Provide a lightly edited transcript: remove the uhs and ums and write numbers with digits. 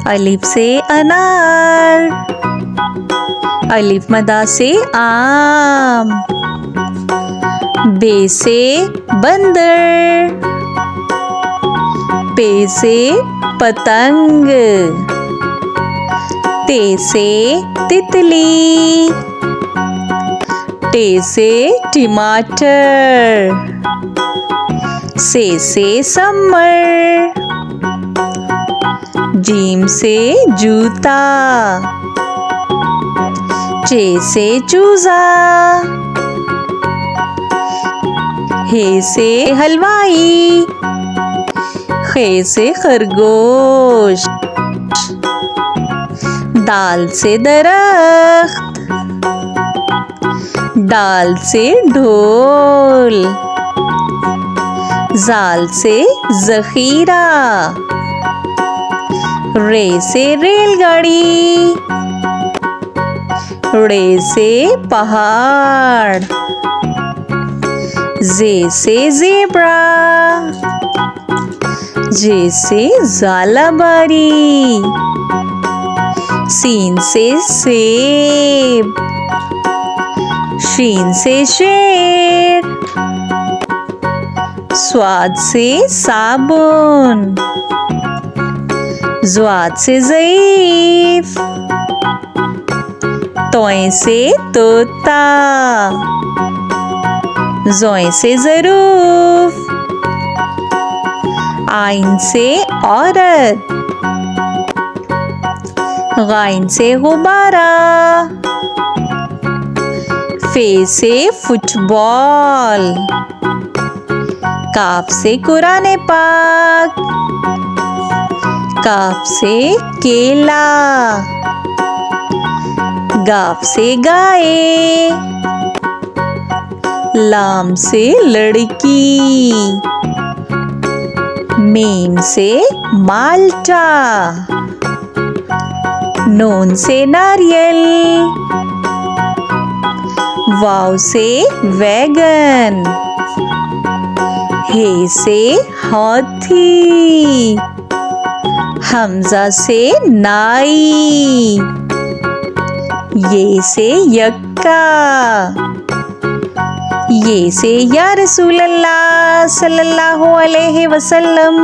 अलिफ से अनार, अलिफ मदा से आम, बे से बंदर, पे से पतंग, ते से तितली, टे से टमाटर, से समर, जीम से जूता, चे से चूजा, हे से हलवाई, खे से खरगोश, दाल से दरख्त, डाल से ढोल, जाल से जखीरा, रे से रेलगाड़ी, रे से पहाड़, जे से ज़ेब्रा, जे से ज़ालाबारी, सीन से सेब, शीन से शेर, स्वाद से साबुन, ज़्वाद से ज़ईफ, तोय से तोता, ज़ोय से ज़रूफ, आइन से औरत, गाइन से गुब्बारा, फे से फुटबॉल, काफ से कुरान पाक, काफ से केला, गाफ से गाय, लाम से लड़की, मीम से माल्टा, नून से नारियल, वाव से वैगन, हे से हाथी, हमजा से नाई, ये से यक्का, ये से या रसूल अल्लाह सल्लल्लाहु अलैहि वसल्लम।